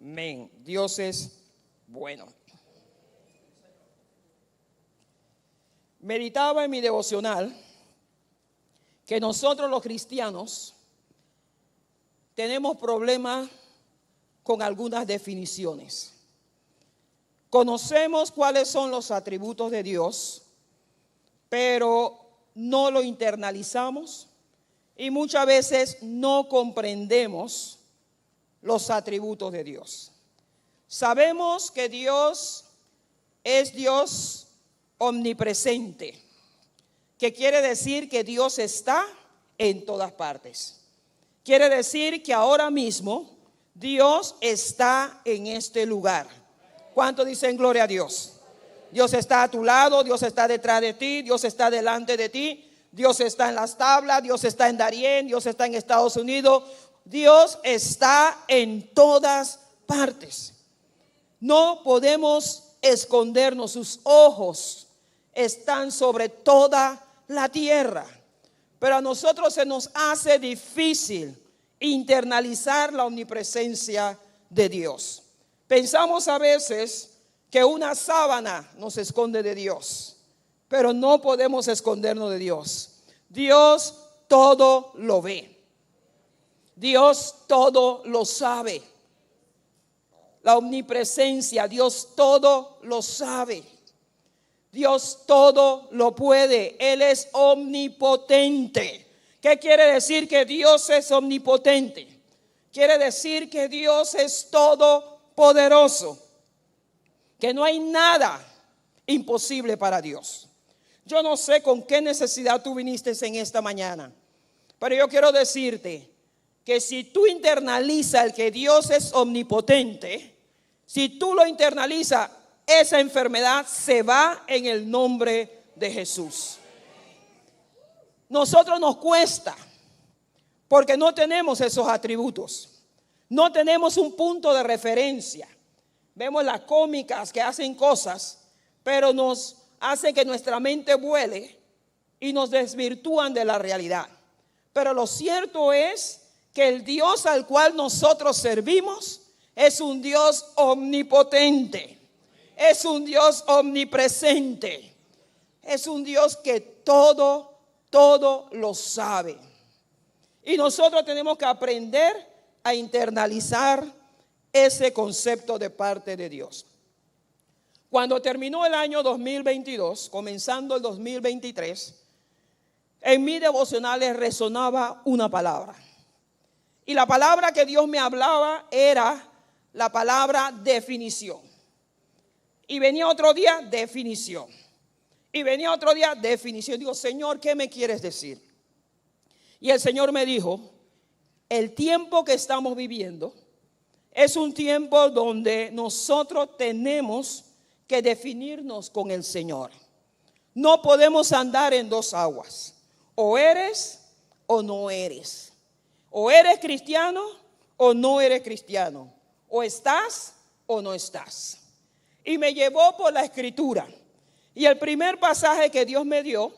Amén. Dios es bueno. Meditaba en mi devocional que nosotros los cristianos tenemos problemas con algunas definiciones. Conocemos cuáles son los atributos de Dios, pero no lo internalizamos y muchas veces no comprendemos los atributos de Dios. Sabemos que Dios es Dios omnipresente, que quiere decir que Dios está en todas partes. Quiere decir que ahora mismo Dios está en este lugar. ¿Cuántos dicen gloria a Dios? Dios está a tu lado, Dios está detrás de ti, Dios está delante de ti, Dios está en las tablas, Dios está en Darién, Dios está en Estados Unidos. Dios está en todas partes. No podemos escondernos, sus ojos están sobre toda la tierra. Pero a nosotros se nos hace difícil internalizar la omnipresencia de Dios. Pensamos a veces que una sábana nos esconde de Dios, pero no podemos escondernos de Dios. Dios todo lo ve. Dios todo lo sabe. La omnipresencia, Dios todo lo sabe. Dios todo lo puede. Él es omnipotente. ¿Qué quiere decir que Dios es omnipotente? Quiere decir que Dios es todopoderoso, que no hay nada imposible para Dios. Yo no sé con qué necesidad tú viniste en esta mañana, pero yo quiero decirte que si tú internalizas el que Dios es omnipotente, si tú lo internalizas, esa enfermedad se va en el nombre de Jesús. Nosotros nos cuesta porque no tenemos esos atributos. No tenemos un punto de referencia. Vemos las cómicas que hacen cosas, pero nos hace que nuestra mente vuele y nos desvirtúan de la realidad. Pero lo cierto es que el Dios al cual nosotros servimos es un Dios omnipotente, es un Dios omnipresente, es un Dios que todo lo sabe. Y nosotros tenemos que aprender a internalizar ese concepto de parte de Dios. Cuando terminó el año 2022, comenzando el 2023, en mis devocionales resonaba una palabra. Y la palabra que Dios me hablaba era la palabra definición. Y venía otro día, definición. Y venía otro día, definición. Digo, Señor, ¿qué me quieres decir? Y el Señor me dijo, el tiempo que estamos viviendo es un tiempo donde nosotros tenemos que definirnos con el Señor. No podemos andar en dos aguas. O eres o no eres. O eres cristiano o no eres cristiano. O estás o no estás. Y me llevó por la escritura. Y el primer pasaje que Dios me dio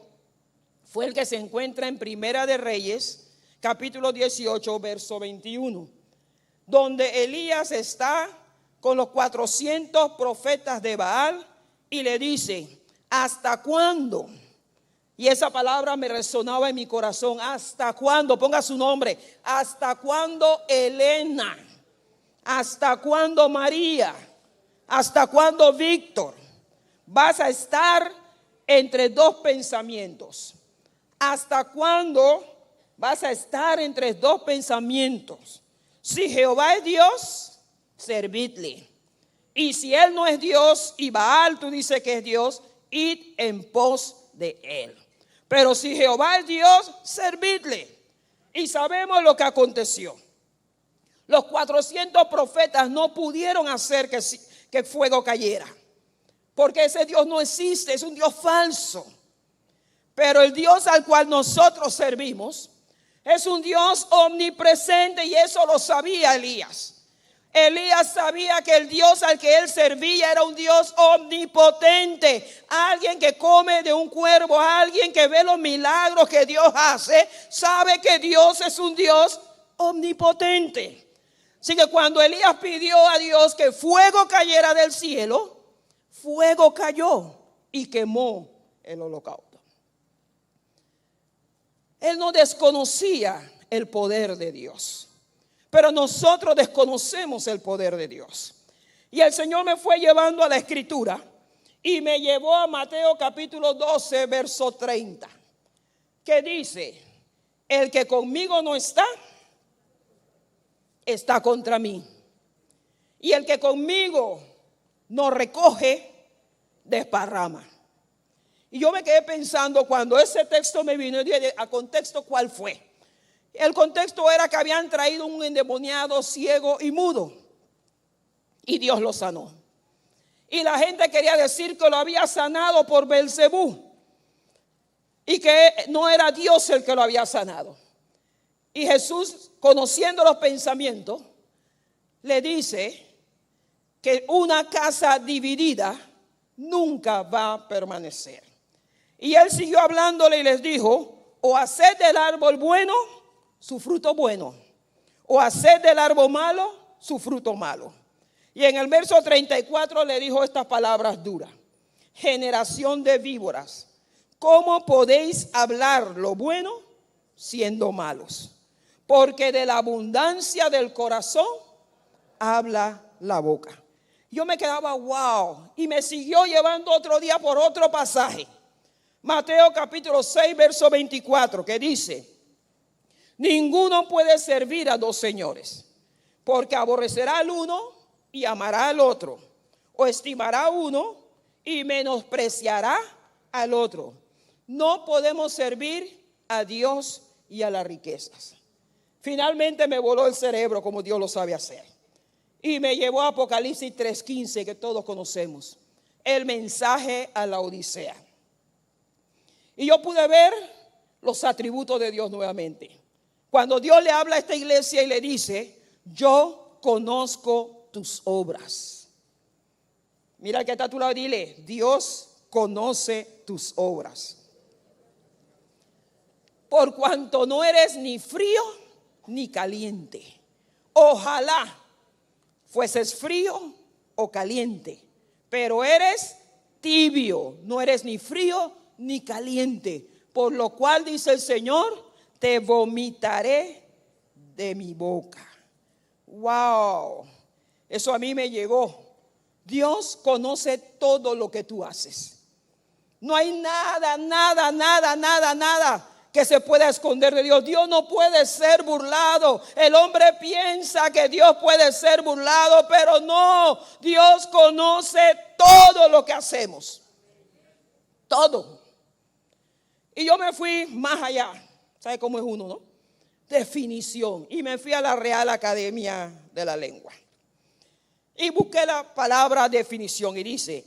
fue el que se encuentra en Primera de Reyes, capítulo 18, verso 21. Donde Elías está con los 400 profetas de Baal y le dice, ¿hasta cuándo? Y esa palabra me resonaba en mi corazón. ¿Hasta cuándo? Ponga su nombre. ¿Hasta cuándo Elena? ¿Hasta cuándo María? ¿Hasta cuándo Víctor? Vas a estar entre dos pensamientos. ¿Hasta cuándo vas a estar entre dos pensamientos? Si Jehová es Dios, servidle. Y si Él no es Dios y Baal tú dices que es Dios, id en pos de Él. Pero si Jehová es Dios, servidle. Y sabemos lo que aconteció. Los 400 profetas no pudieron hacer que fuego cayera. Porque ese Dios no existe, es un Dios falso. Pero el Dios al cual nosotros servimos es un Dios omnipresente y eso lo sabía Elías. Elías sabía que el Dios al que él servía era un Dios omnipotente. Alguien que come de un cuervo, alguien que ve los milagros que Dios hace, sabe que Dios es un Dios omnipotente. Así que cuando Elías pidió a Dios que fuego cayera del cielo, fuego cayó y quemó el holocausto. Él no desconocía el poder de Dios, pero nosotros desconocemos el poder de Dios. Y el Señor me fue llevando a la Escritura y me llevó a Mateo capítulo 12, verso 30, que dice: el que conmigo no está, está contra mí. Y el que conmigo no recoge, desparrama. Y yo me quedé pensando cuando ese texto me vino, y dije, ¿a contexto cuál fue? El contexto era que habían traído un endemoniado ciego y mudo, y Dios lo sanó. Y la gente quería decir que lo había sanado por Belcebú, y que no era Dios el que lo había sanado. Y Jesús, conociendo los pensamientos, le dice que una casa dividida nunca va a permanecer. Y él siguió hablándole y les dijo: o haced del árbol bueno su fruto bueno, o haced del árbol malo su fruto malo. Y en el verso 34 le dijo estas palabras duras: generación de víboras, ¿cómo podéis hablar lo bueno siendo malos? Porque de la abundancia del corazón habla la boca. Yo me quedaba wow, y me siguió llevando otro día por otro pasaje. Mateo capítulo 6, verso 24, que dice: ninguno puede servir a dos señores, porque aborrecerá al uno y amará al otro, o estimará a uno y menospreciará al otro. No podemos servir a Dios y a las riquezas. Finalmente me voló el cerebro como Dios lo sabe hacer. Y me llevó a Apocalipsis 3:15, que todos conocemos. El mensaje a la Odisea. Y yo pude ver los atributos de Dios nuevamente. Cuando Dios le habla a esta iglesia y le dice: yo conozco tus obras. Mira el que está a tu lado, dile: Dios conoce tus obras. Por cuanto no eres ni frío ni caliente. Ojalá fueses frío o caliente, pero eres tibio, no eres ni frío ni caliente, por lo cual dice el Señor: te vomitaré de mi boca. Wow, eso a mí me llegó. Dios conoce todo lo que tú haces. No hay nada que se pueda esconder de Dios. Dios no puede ser burlado. El hombre piensa que Dios puede ser burlado, pero no. Dios conoce todo lo que hacemos. Todo. Y yo me fui más allá. ¿Sabe cómo es uno, no? Definición. Y me fui a la Real Academia de la Lengua. Y busqué la palabra definición. Y dice: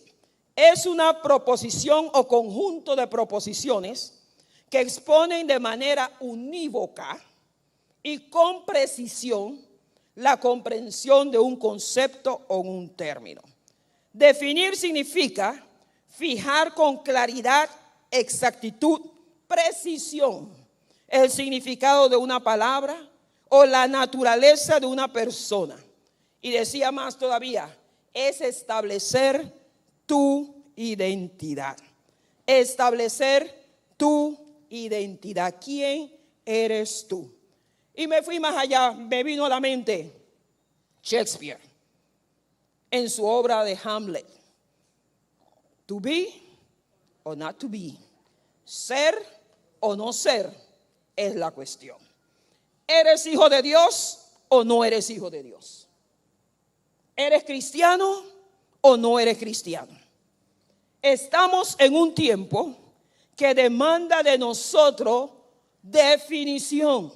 es una proposición o conjunto de proposiciones que exponen de manera unívoca y con precisión la comprensión de un concepto o un término. Definir significa fijar con claridad, exactitud, precisión el significado de una palabra o la naturaleza de una persona. Y decía más todavía: es establecer tu identidad. Establecer tu identidad. ¿Quién eres tú? Y me fui más allá. Me vino a la mente Shakespeare en su obra de Hamlet. To be or not to be. Ser o no ser es la cuestión. ¿Eres hijo de Dios o no eres hijo de Dios? ¿Eres cristiano o no eres cristiano? Estamos en un tiempo que demanda de nosotros definición.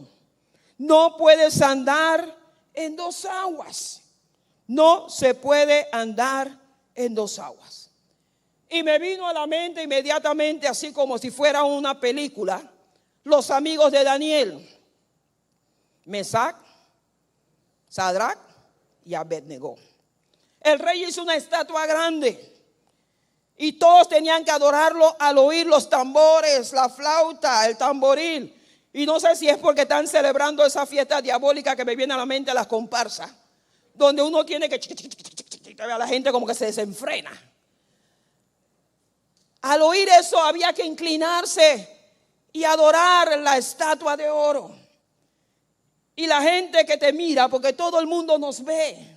No puedes andar en dos aguas. No se puede andar en dos aguas. Y me vino a la mente inmediatamente, así como si fuera una película, los amigos de Daniel: Mesac, Sadrach y Abednego. El rey hizo una estatua grande y todos tenían que adorarlo al oír los tambores, la flauta, el tamboril. Y no sé si es porque están celebrando esa fiesta diabólica que me viene a la mente, las comparsas. donde uno tiene que a la gente como que se desenfrena. Al oír eso había que inclinarse y adorar la estatua de oro. Y la gente que te mira, porque todo el mundo nos ve.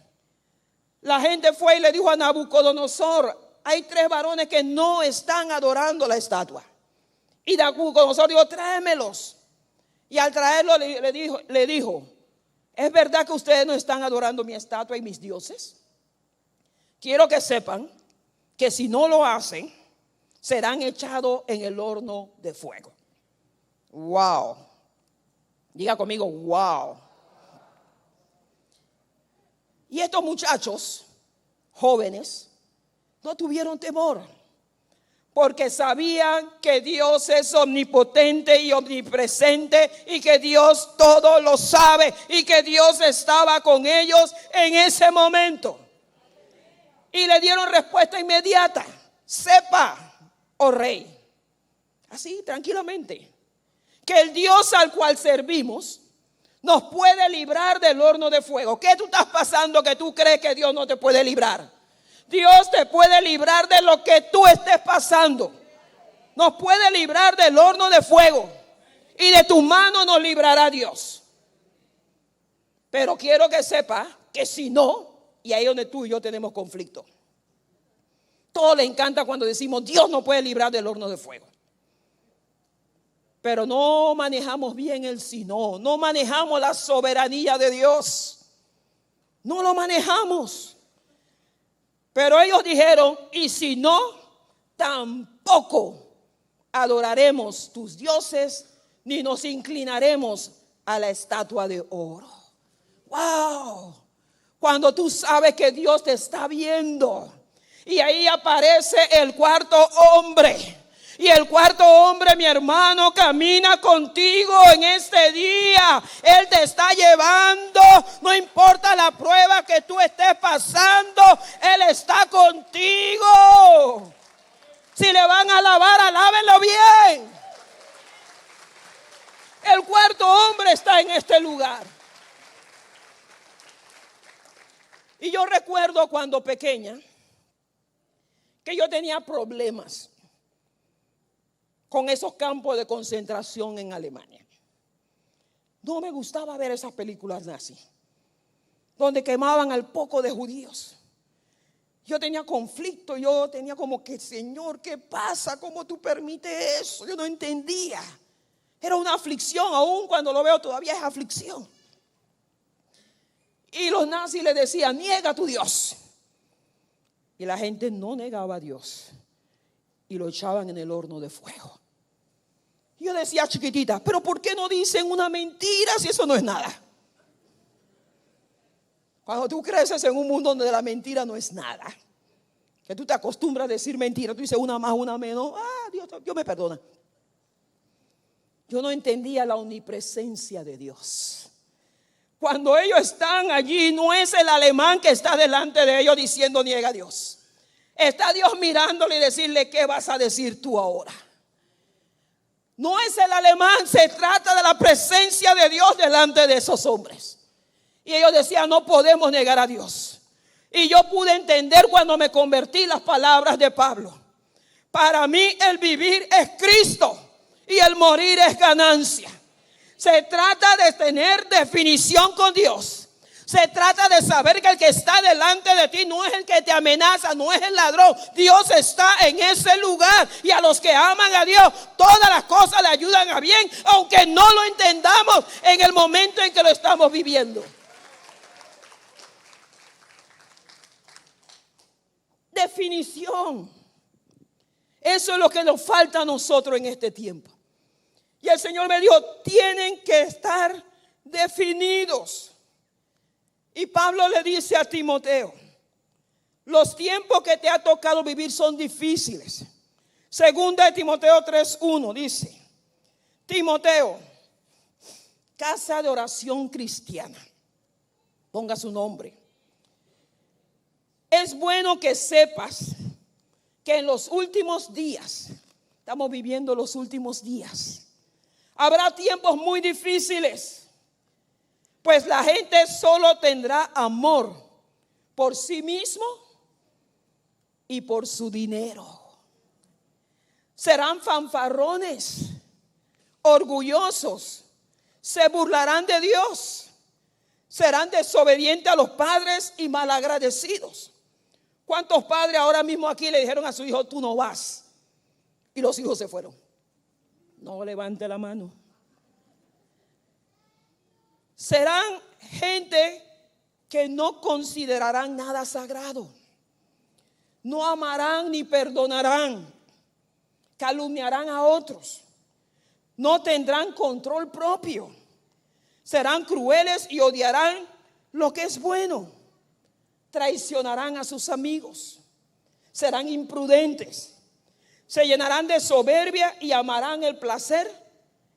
La gente fue y le dijo a Nabucodonosor: hay 3 varones que no están adorando la estatua. Y Nabucodonosor dijo: tráemelos. Y al traerlo le dijo: ¿es verdad que ustedes no están adorando mi estatua y mis dioses? Quiero que sepan que si no lo hacen, serán echados en el horno de fuego. Wow. Diga conmigo, wow. Y estos muchachos jóvenes no tuvieron temor, porque sabían que Dios es omnipotente y omnipresente, y que Dios todo lo sabe, y que Dios estaba con ellos en ese momento. Y le dieron respuesta inmediata: sepa, oh rey, así tranquilamente, que el Dios al cual servimos nos puede librar del horno de fuego. ¿Qué tú estás pasando que tú crees que Dios no te puede librar? Dios te puede librar de lo que tú estés pasando. Nos puede librar del horno de fuego, y de tu mano nos librará Dios. Pero quiero que sepa que si no, y ahí es donde tú y yo tenemos conflicto. Todo le encanta cuando decimos Dios no puede librar del horno de fuego. Pero no manejamos bien el si no. No manejamos la soberanía de Dios. No lo manejamos. Pero ellos dijeron: y si no, tampoco adoraremos tus dioses, ni nos inclinaremos a la estatua de oro. Wow. Cuando tú sabes que Dios te está viendo. Y ahí aparece el 4.º hombre. Y el 4.º hombre, mi hermano, camina contigo en este día. Él te está llevando. No importa la prueba que tú estés pasando, Él está contigo. Si le van a alabar, alábenlo bien. El 4.º hombre está en este lugar. Y yo recuerdo cuando pequeña que yo tenía problemas con esos campos de concentración en Alemania. No me gustaba ver esas películas nazi, donde quemaban al poco de judíos. Yo tenía conflicto, yo tenía como que: Señor, ¿qué pasa? ¿Cómo tú permites eso? Yo no entendía. Era una aflicción, aún cuando lo veo todavía es aflicción. Y los nazis le decían: niega a tu Dios. Y la gente no negaba a Dios, y lo echaban en el horno de fuego. Yo decía chiquitita: pero ¿por qué no dicen una mentira si eso no es nada? Cuando tú creces en un mundo donde la mentira no es nada, que tú te acostumbras a decir mentira, tú dices una más, una menos, Dios me perdona. Yo no entendía la omnipresencia de Dios. Cuando ellos están allí, no es el alemán que está delante de ellos diciendo: niega a Dios. Está Dios mirándole y decirle: ¿qué vas a decir tú ahora? No es el alemán, se trata de la presencia de Dios delante de esos hombres. Y ellos decían: no podemos negar a Dios. Y yo pude entender cuando me convertí las palabras de Pablo. Para mí el vivir es Cristo y el morir es ganancia. Se trata de tener definición con Dios. Se trata de saber que el que está delante de ti no es el que te amenaza, no es el ladrón. Dios está en ese lugar. Y a los que aman a Dios, todas las cosas le ayudan a bien, aunque no lo entendamos en el momento en que lo estamos viviendo. Definición. Eso es lo que nos falta a nosotros en este tiempo. Y el Señor me dijo: tienen que estar definidos. Y Pablo le dice a Timoteo: los tiempos que te ha tocado vivir son difíciles. Segunda de Timoteo 3:1 dice: Timoteo, casa de oración cristiana, ponga su nombre. Es bueno que sepas que en los últimos días, estamos viviendo los últimos días, habrá tiempos muy difíciles. Pues la gente solo tendrá amor por sí mismo y por su dinero. Serán fanfarrones, orgullosos, se burlarán de Dios, serán desobedientes a los padres y malagradecidos. ¿Cuántos padres ahora mismo aquí le dijeron a su hijo, tú no vas? Y los hijos se fueron. No levante la mano. Serán gente que no considerarán nada sagrado. No amarán ni perdonarán. Calumniarán a otros. No tendrán control propio. Serán crueles y odiarán lo que es bueno. Traicionarán a sus amigos. Serán imprudentes. Se llenarán de soberbia y amarán el placer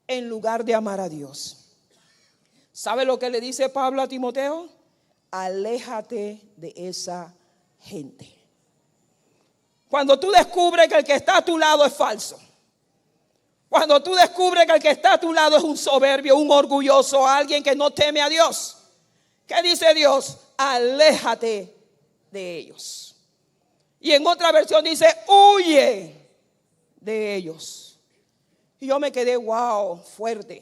en lugar de amar a Dios. ¿Sabe lo que le dice Pablo a Timoteo? Aléjate de esa gente. Cuando tú descubres que el que está a tu lado es falso, cuando tú descubres que el que está a tu lado es un soberbio, un orgulloso, alguien que no teme a Dios, ¿qué dice Dios? Aléjate de ellos. Y en otra versión dice, huye de ellos. Y yo me quedé, wow, fuerte.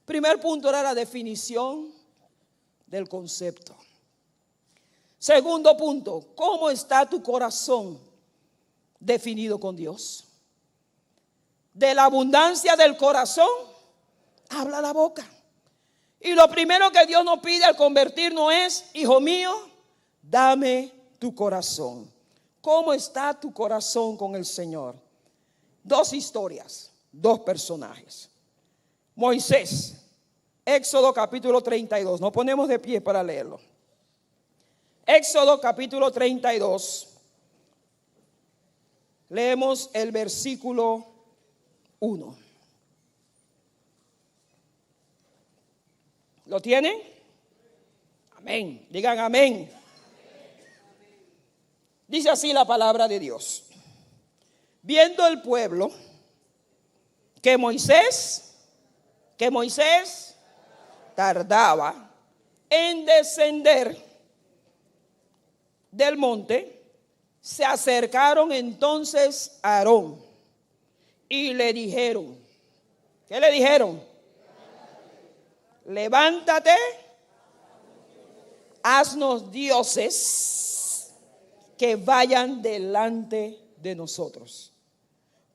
Primer punto era la definición del concepto. Segundo punto, ¿cómo está tu corazón definido con Dios? De la abundancia del corazón habla la boca. Y lo primero que Dios nos pide al convertirnos es, hijo mío, dame tu corazón. ¿Cómo está tu corazón con el Señor? Dos historias, dos personajes. Moisés, Éxodo capítulo 32. Nos ponemos de pie para leerlo. Éxodo capítulo 32. Leemos el versículo 1. ¿Lo tienen? Amén. Digan amén. Dice así la palabra de Dios. Viendo el pueblo que Moisés tardaba en descender del monte, se acercaron entonces a Aarón y le dijeron, ¿qué le dijeron? Levántate, haznos dioses que vayan delante de nosotros.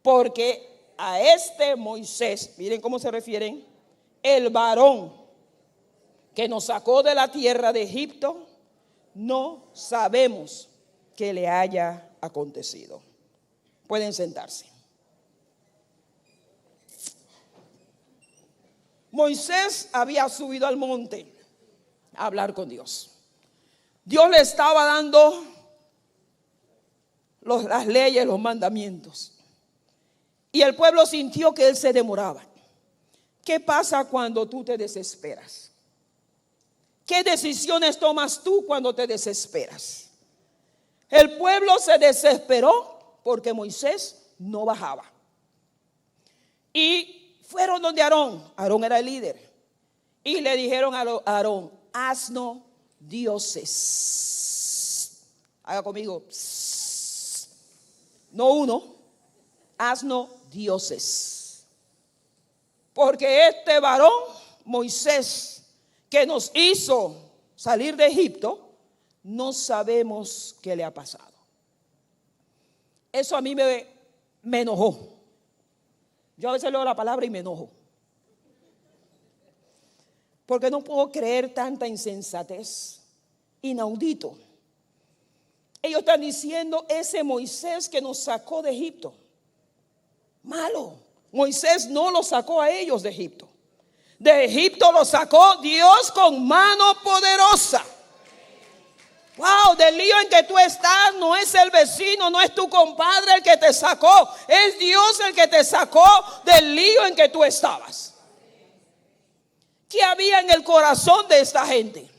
Porque a este Moisés, miren cómo se refieren, el varón que nos sacó de la tierra de Egipto, no sabemos que le haya acontecido. Pueden sentarse. Moisés había subido al monte a hablar con Dios. Dios le estaba dando las leyes, los mandamientos. Y el pueblo sintió que él se demoraba. ¿Qué pasa cuando tú te desesperas? ¿Qué decisiones tomas tú cuando te desesperas? El pueblo se desesperó porque Moisés no bajaba. Y fueron donde Aarón. Aarón era el líder. Y le dijeron a Aarón, haznos dioses. Haga conmigo. No uno, haznos dioses. Porque este varón, Moisés, que nos hizo salir de Egipto, no sabemos qué le ha pasado. Eso a mí me enojó. Yo a veces leo la palabra y me enojo. Porque no puedo creer tanta insensatez. Inaudito. Ellos están diciendo, ese Moisés que nos sacó de Egipto. Malo. Moisés no los sacó a ellos de Egipto. De Egipto los sacó Dios con mano poderosa. Wow, del lío en que tú estás no es el vecino, no es tu compadre el que te sacó. Es Dios el que te sacó del lío en que tú estabas. ¿Qué había en el corazón de esta gente?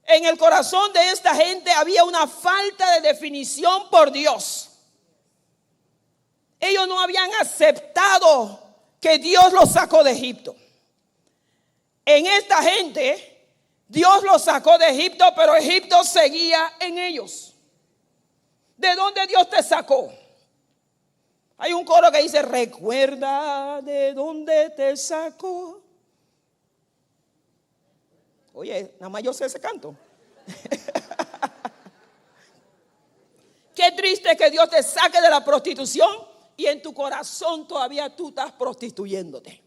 En el corazón de esta gente había una falta de definición por Dios. Ellos no habían aceptado que Dios los sacó de Egipto. En esta gente Dios los sacó de Egipto, pero Egipto seguía en ellos. ¿De dónde Dios te sacó? Hay un coro que dice: recuerda de dónde te sacó. Oye, nada más yo sé ese canto. Qué triste que Dios te saque de la prostitución y en tu corazón todavía tú estás prostituyéndote.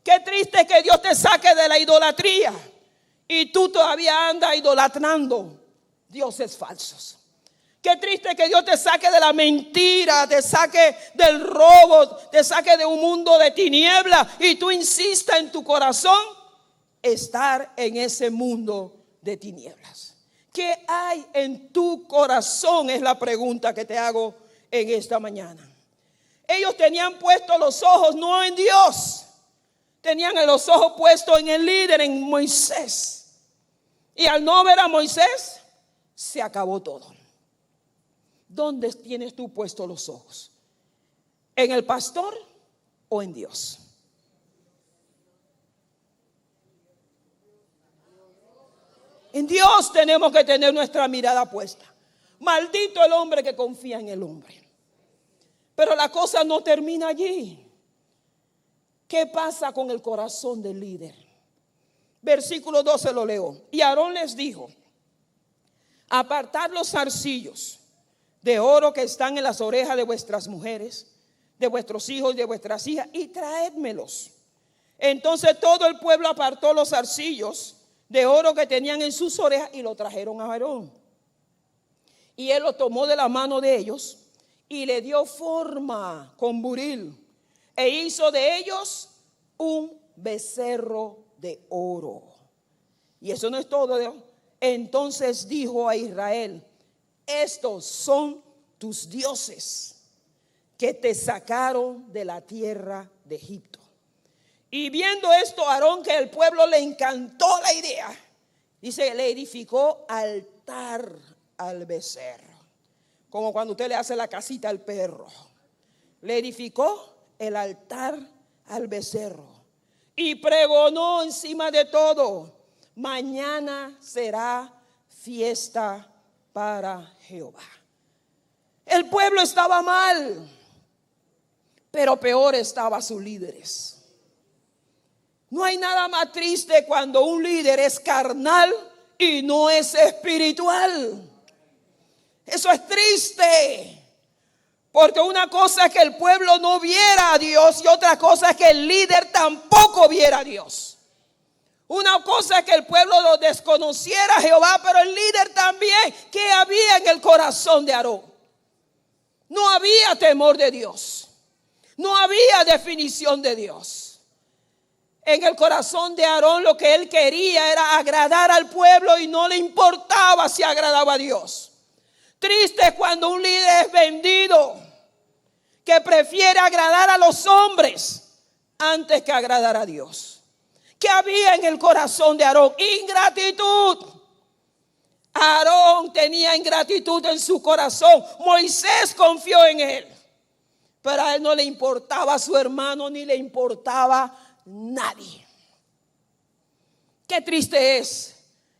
Qué triste que Dios te saque de la idolatría y tú todavía andas idolatrando dioses falsos. Qué triste que Dios te saque de la mentira, te saque del robo, te saque de un mundo de tinieblas y tú insistas en tu corazón estar en ese mundo de tinieblas. ¿Qué hay en tu corazón? Es la pregunta que te hago en esta mañana. Ellos tenían puestos los ojos no en Dios, tenían los ojos puestos en el líder, en Moisés. Y al no ver a Moisés, se acabó todo. ¿Dónde tienes tú puestos los ojos? ¿En el pastor o en Dios? En Dios tenemos que tener nuestra mirada puesta. Maldito el hombre que confía en el hombre. Pero la cosa no termina allí. ¿Qué pasa con el corazón del líder? Versículo 12 lo leo. Y Aarón les dijo: apartad los zarcillos de oro que están en las orejas de vuestras mujeres, de vuestros hijos y de vuestras hijas, y traédmelos. Entonces todo el pueblo apartó los zarcillos de oro que tenían en sus orejas y lo trajeron a Aarón. Y él lo tomó de la mano de ellos y le dio forma con buril e hizo de ellos un becerro de oro. Y eso no es todo. Entonces dijo a Israel: estos son tus dioses que te sacaron de la tierra de Egipto. Y viendo esto, Aarón, que el pueblo le encantó la idea, dice, le edificó altar al becerro. Como cuando usted le hace la casita al perro. Le edificó el altar al becerro y pregonó encima de todo: mañana será fiesta para Jehová. El pueblo estaba mal, pero peor estaban sus líderes. No hay nada más triste cuando un líder es carnal y no es espiritual. Eso es triste. Porque una cosa es que el pueblo no viera a Dios y otra cosa es que el líder tampoco viera a Dios. Una cosa es que el pueblo lo desconociera a Jehová, pero el líder también. ¿Qué había en el corazón de Aarón? No había temor de Dios. No había definición de Dios. En el corazón de Aarón lo que él quería era agradar al pueblo y no le importaba si agradaba a Dios. Triste cuando un líder es vendido, que prefiere agradar a los hombres antes que agradar a Dios. ¿Qué había en el corazón de Aarón? Ingratitud. Aarón tenía ingratitud en su corazón. Moisés confió en él, pero a él no le importaba a su hermano ni le importaba nadie. Qué triste es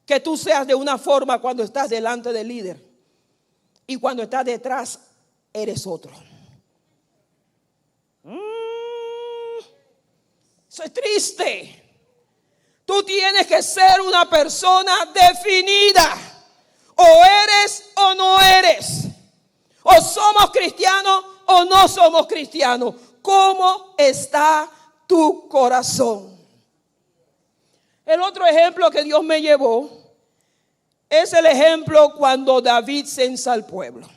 que tú seas de una forma cuando estás delante del líder y cuando estás detrás eres otro. Eso es triste. Tú tienes que ser una persona definida. O eres o no eres. O somos cristianos o no somos cristianos. ¿Cómo está tu corazón? El otro ejemplo que Dios me llevó es el ejemplo cuando David censa al pueblo.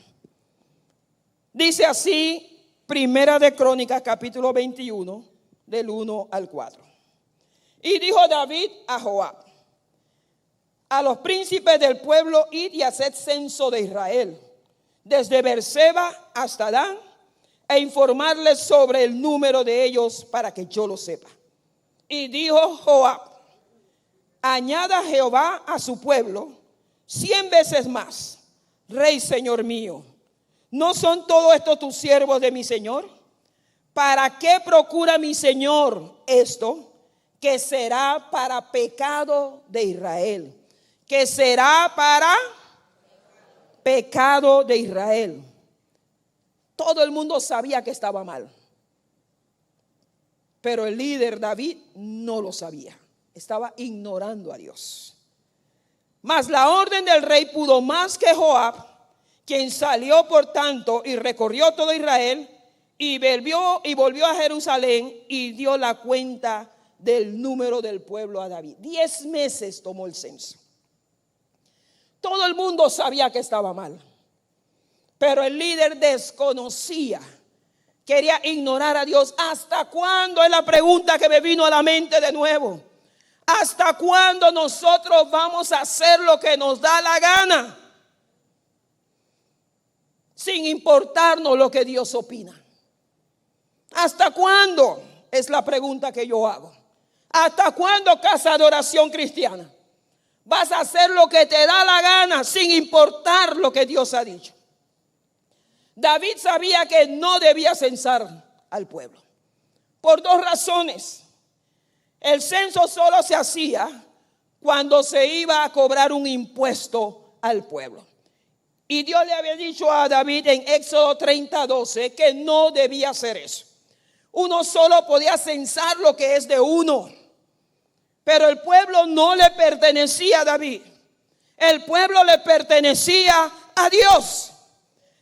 Dice así, Primera de Crónicas, capítulo 21, del 1 al 4. Y dijo David a Joab: a los príncipes del pueblo, id y haced censo de Israel, desde Beerseba hasta Dan, e informarles sobre el número de ellos para que yo lo sepa. Y dijo Joab: añada Jehová a su pueblo 100 veces más, Rey, Señor mío. ¿No son todos estos tus siervos de mi Señor? ¿Para qué procura mi Señor esto? que será para pecado de Israel. Que será para pecado de Israel. Todo el mundo sabía que estaba mal. Pero el líder David no lo sabía. Estaba ignorando a Dios. Mas la orden del rey pudo más que Joab, quien salió por tanto y recorrió todo Israel y volvió a Jerusalén y dio la cuenta del número del pueblo a David. 10 meses tomó el censo. Todo el mundo sabía que estaba mal, pero el líder desconocía, quería ignorar a Dios. ¿Hasta cuándo? Es la pregunta que me vino a la mente de nuevo. ¿Hasta cuándo nosotros vamos a hacer lo que nos da la gana? Sin importarnos lo que Dios opina. ¿Hasta cuándo? Es la pregunta que yo hago. ¿Hasta cuándo, casa de oración cristiana? Vas a hacer lo que te da la gana sin importar lo que Dios ha dicho. David sabía que no debía censar al pueblo por 2 razones. El censo solo se hacía cuando se iba a cobrar un impuesto al pueblo. Y Dios le había dicho a David en Éxodo 30:12 que no debía hacer eso. Uno solo podía censar lo que es de uno. Pero el pueblo no le pertenecía a David. El pueblo le pertenecía a Dios.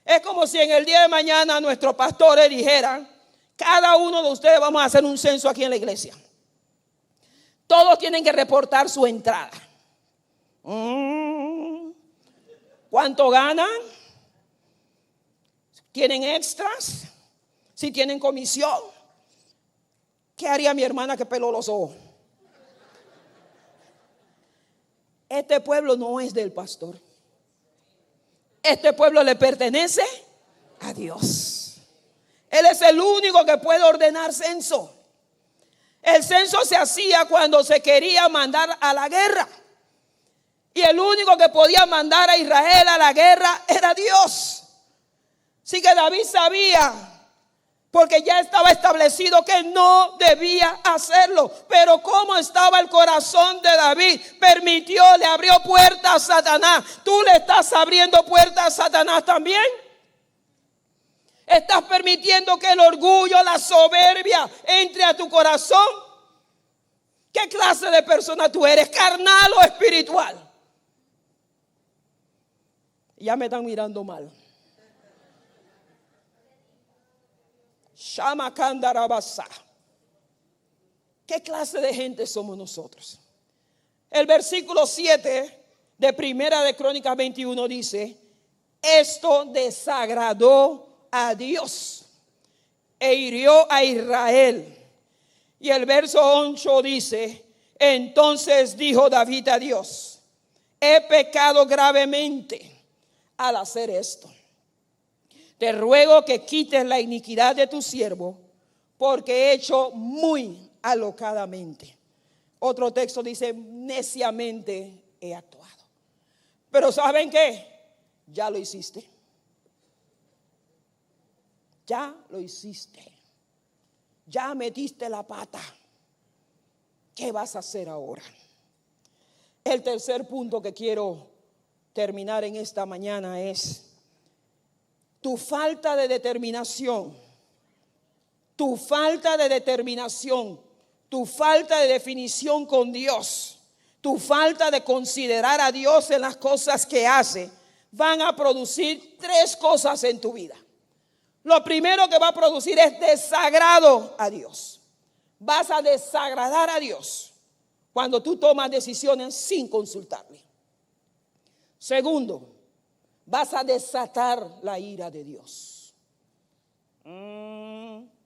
Es como si en el día de mañana nuestros pastores dijeran: cada uno de ustedes vamos a hacer un censo aquí en la iglesia. Todos tienen que reportar su entrada. ¿Cuánto ganan? ¿Tienen extras? ¿Si tienen comisión? ¿Qué haría mi hermana que peló los ojos? Este pueblo no es del pastor. Este pueblo le pertenece a Dios. Él es el único que puede ordenar censo. El censo se hacía cuando se quería mandar a la guerra. Y el único que podía mandar a Israel a la guerra era Dios. Así que David sabía, porque ya estaba establecido que no debía hacerlo. Pero ¿cómo estaba el corazón de David? Le abrió puertas a Satanás. ¿Tú le estás abriendo puertas a Satanás también? ¿Estás permitiendo que el orgullo, la soberbia entre a tu corazón? ¿Qué clase de persona tú eres? ¿Carnal o espiritual? Ya me están mirando mal. ¿Qué clase de gente somos nosotros? El versículo 7 de Primera de Crónicas 21 dice: esto desagradó a Dios e hirió a Israel. Y el verso 8 dice: entonces dijo David a Dios: he pecado gravemente al hacer esto. Te ruego que quites la iniquidad de tu siervo, porque he hecho muy alocadamente. Otro texto dice: neciamente he actuado. Pero ¿saben qué? Ya lo hiciste. Ya lo hiciste. Ya metiste la pata. ¿Qué vas a hacer ahora? El tercer punto que quiero terminar en esta mañana es tu falta de determinación. Tu falta de determinación. Tu falta de definición con Dios. Tu falta de considerar a Dios en las cosas que hace van a producir 3 cosas en tu vida. Lo primero que va a producir es desagrado a Dios. Vas a desagradar a Dios cuando tú tomas decisiones sin consultarle. Segundo, vas a desatar la ira de Dios.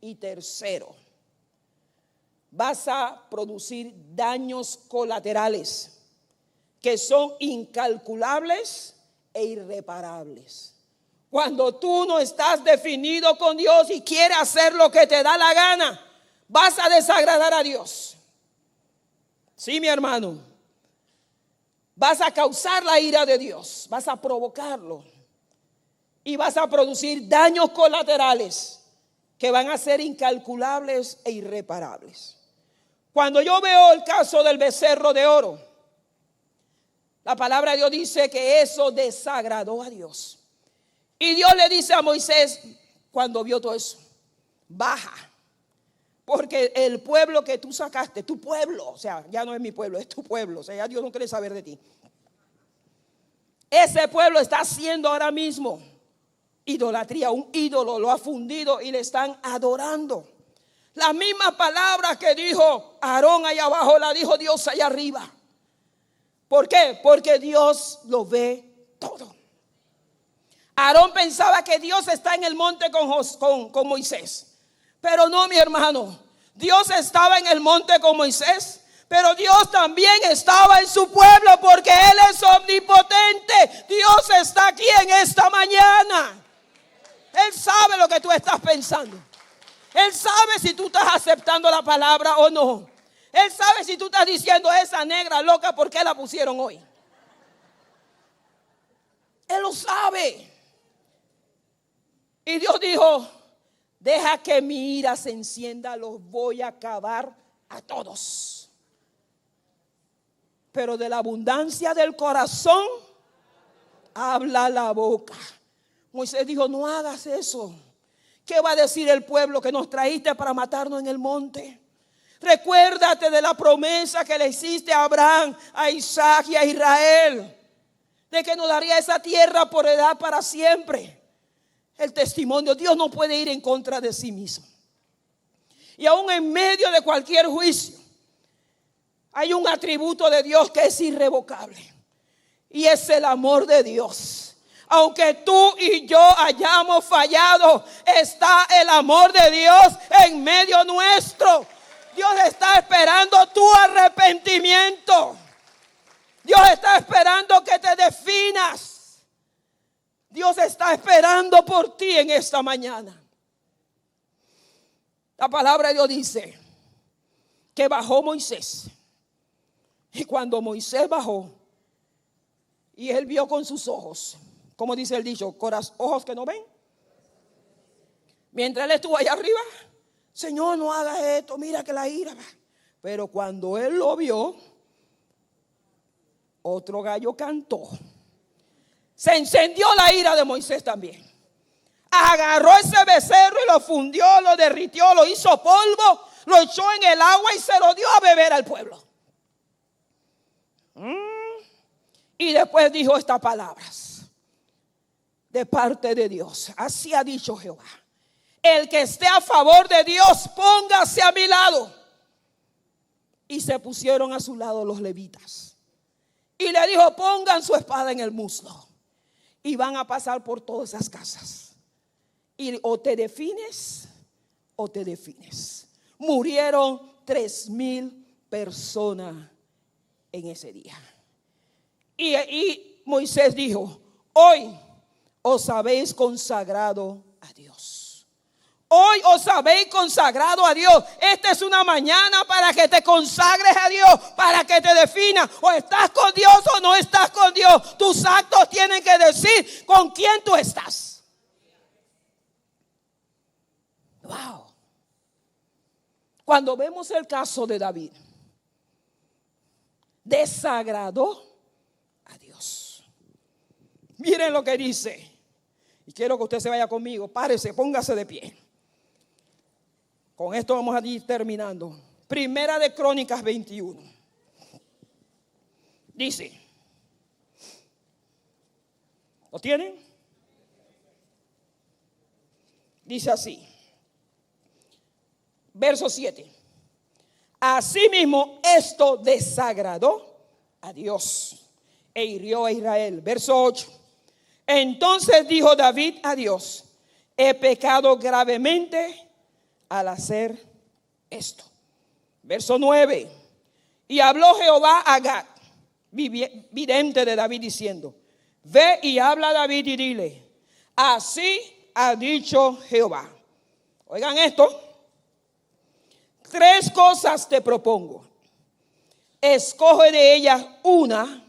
Y tercero, vas a producir daños colaterales que son incalculables e irreparables. Cuando tú no estás definido con Dios y quieres hacer lo que te da la gana, vas a desagradar a Dios. Sí, mi hermano. Vas a causar la ira de Dios, vas a provocarlo y vas a producir daños colaterales que van a ser incalculables e irreparables. Cuando yo veo el caso del becerro de oro, la palabra de Dios dice que eso desagradó a Dios. Y Dios le dice a Moisés, cuando vio todo eso, baja, porque el pueblo que tú sacaste, tu pueblo, o sea, ya no es mi pueblo, es tu pueblo, o sea, ya Dios no quiere saber de ti. Ese pueblo está haciendo ahora mismo idolatría, un ídolo lo ha fundido y le están adorando. La misma palabra que dijo Aarón allá abajo, la dijo Dios allá arriba. ¿Por qué? Porque Dios lo ve todo. Aarón pensaba que Dios está en el monte con Moisés. Pero no, mi hermano. Dios estaba en el monte con Moisés, pero Dios también estaba en su pueblo, porque Él es omnipotente. Dios está aquí en esta mañana. Él sabe lo que tú estás pensando. Él sabe si tú estás aceptando la palabra o no. Él sabe si tú estás diciendo, esa negra loca, ¿por qué la pusieron hoy? Él lo sabe. Y Dios dijo, deja que mi ira se encienda, los voy a acabar a todos. Pero de la abundancia del corazón habla la boca. Moisés dijo, no hagas eso. ¿Qué va a decir el pueblo que nos traíste para matarnos en el monte? Recuérdate de la promesa que le hiciste a Abraham, a Isaac y a Israel, de que nos daría esa tierra por heredad para siempre. El testimonio, Dios no puede ir en contra de sí mismo. Y aún en medio de cualquier juicio, hay un atributo de Dios que es irrevocable, y es el amor de Dios. Aunque tú y yo hayamos fallado, está el amor de Dios en medio nuestro. Dios está esperando tu arrepentimiento. Dios está esperando que te definas. Dios está esperando por ti en esta mañana. La palabra de Dios dice que bajó Moisés. Y cuando Moisés bajó y él vio con sus ojos, como dice el dicho, ojos que no ven. Mientras él estuvo allá arriba, Señor, no hagas esto, mira que la ira va. Pero cuando él lo vio, otro gallo cantó. Se encendió la ira de Moisés también. Agarró ese becerro y lo fundió, lo derritió, lo hizo polvo, lo echó en el agua y se lo dio a beber al pueblo. Y después dijo estas palabras de parte de Dios. Así ha dicho Jehová: el que esté a favor de Dios, póngase a mi lado. Y se pusieron a su lado los levitas. Y le dijo: pongan su espada en el muslo. Y van a pasar por todas esas casas. Y o te defines o te defines. Murieron 3,000 personas en ese día. Y Moisés dijo: hoy os habéis consagrado a Dios. Hoy os habéis consagrado a Dios. Esta es una mañana para que te consagres a Dios, para que te definas. O estás con Dios o no estás con Dios. Tus actos tienen que decir con quién tú estás. Wow. Cuando vemos el caso de David, desagradó a Dios. Miren lo que dice. Y quiero que usted se vaya conmigo. Párese, póngase de pie. Con esto vamos a ir terminando. Primera de Crónicas 21. Dice. ¿Lo tienen? Dice así. Verso 7. Asimismo, esto desagradó a Dios e hirió a Israel. Verso 8. Entonces dijo David a Dios: he pecado gravemente al hacer esto. Verso 9. Y habló Jehová a Gad, vidente de David, diciendo: ve y habla a David y dile: así ha dicho Jehová. Oigan esto. 3 cosas te propongo. Escoge de ellas una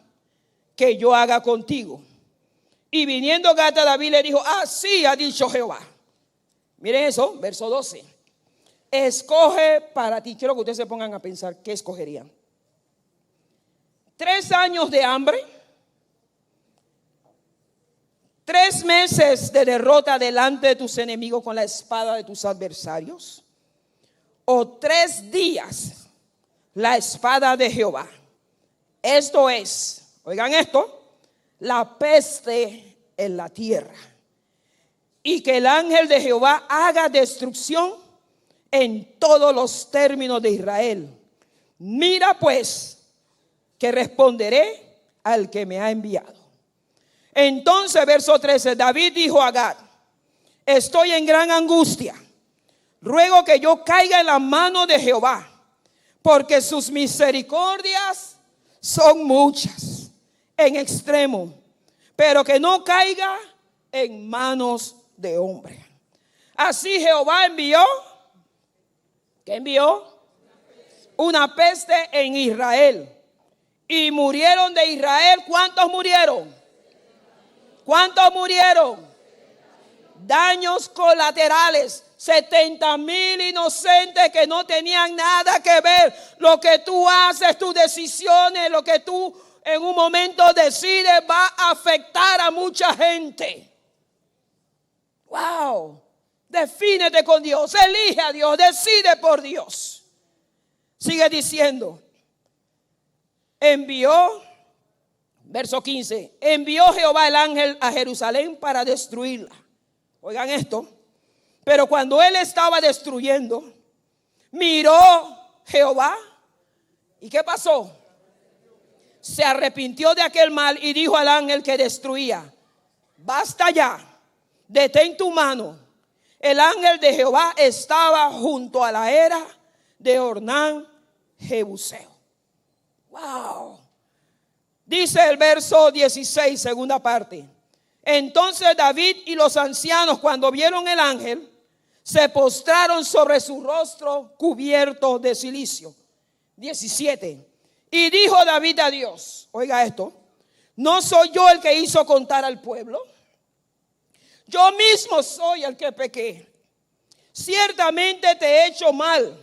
que yo haga contigo. Y viniendo Gad a David le dijo: así ha dicho Jehová. Miren eso, verso 12. escoge para ti. Quiero que ustedes se pongan a pensar qué escogerían. 3 años de hambre, 3 meses de derrota delante de tus enemigos con la espada de tus adversarios, o 3 días la espada de Jehová. Esto es, oigan esto, la peste en la tierra, y que el ángel de Jehová haga destrucción en todos los términos de Israel. Mira pues que responderé al que me ha enviado. Entonces, verso 13, David dijo a Gad: estoy en gran angustia, ruego que yo caiga en la mano de Jehová, porque sus misericordias son muchas en extremo, pero que no caiga en manos de hombre. Así Jehová envió, ¿qué envió? Una peste en Israel, y murieron de Israel. ¿Cuántos murieron? ¿Cuántos murieron? Daños colaterales, 70,000 inocentes que no tenían nada que ver. Lo que tú haces, tus decisiones, lo que tú en un momento decides va a afectar a mucha gente. Wow. Defínete con Dios, elige a Dios, decide por Dios. Sigue diciendo, envió, verso 15, envió Jehová el ángel a Jerusalén para destruirla. Oigan esto. Pero cuando él estaba destruyendo, miró Jehová. ¿Y qué pasó? Se arrepintió de aquel mal y dijo al ángel que destruía: basta ya, detén tu mano. El ángel de Jehová estaba junto a la era de Ornán Jebuseo. Wow. Dice el verso 16, segunda parte. Entonces David y los ancianos, cuando vieron el ángel, se postraron sobre su rostro cubierto de cilicio. 17. Y dijo David a Dios, oiga esto: ¿no soy yo el que hizo contar al pueblo? Yo mismo soy el que pequé. Ciertamente te he hecho mal,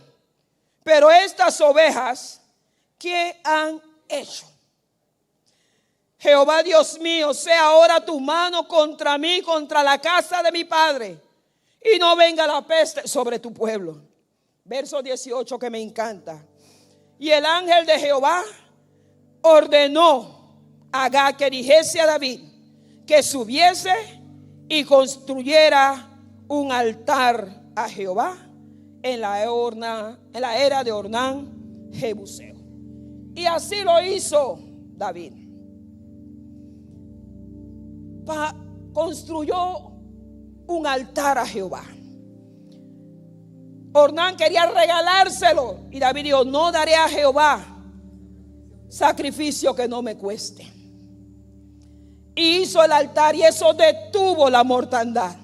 pero estas ovejas, ¿qué han hecho? Jehová Dios mío, sea ahora tu mano contra mí, contra la casa de mi padre, y no venga la peste sobre tu pueblo. Verso 18 que me encanta. Y el ángel de Jehová ordenó a Gad que dijese a David que subiese y construyera un altar a Jehová en la era de Ornán Jebuseo. Y así lo hizo David. Construyó un altar a Jehová. Ornán quería regalárselo y David dijo: no daré a Jehová sacrificio que no me cueste. Y hizo el altar, y eso detuvo la mortandad.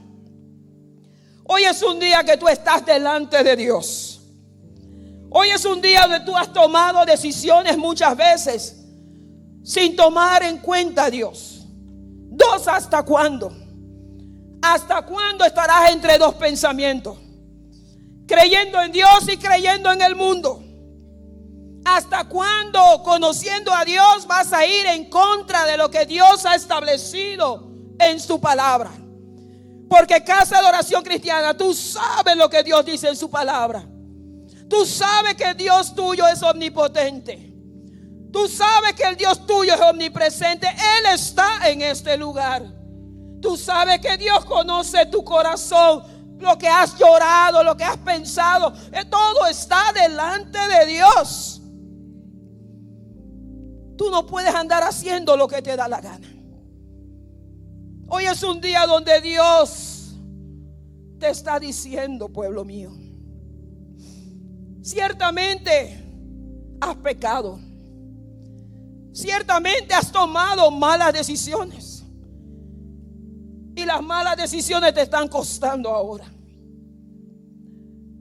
Hoy es un día que tú estás delante de Dios. Hoy es un día donde tú has tomado decisiones muchas veces sin tomar en cuenta a Dios. 2, ¿hasta cuándo? ¿Hasta cuándo estarás entre 2 pensamientos? Creyendo en Dios y creyendo en el mundo. ¿Hasta cuándo, conociendo a Dios, vas a ir en contra de lo que Dios ha establecido en su palabra? Porque Casa de Oración Cristiana, tú sabes lo que Dios dice en su palabra. Tú sabes que el Dios tuyo es omnipotente. Tú sabes que el Dios tuyo es omnipresente. Él está en este lugar. Tú sabes que Dios conoce tu corazón, lo que has llorado, lo que has pensado. Todo está delante de Dios. Tú no puedes andar haciendo lo que te da la gana. Hoy es un día donde Dios te está diciendo: pueblo mío, ciertamente has pecado. Ciertamente has tomado malas decisiones. Y las malas decisiones te están costando ahora.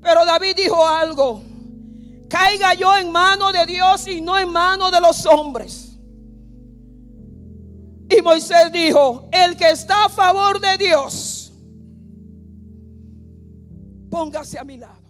Pero David dijo algo: caiga yo en mano de Dios y no en mano de los hombres. Y Moisés dijo: el que está a favor de Dios, póngase a mi lado.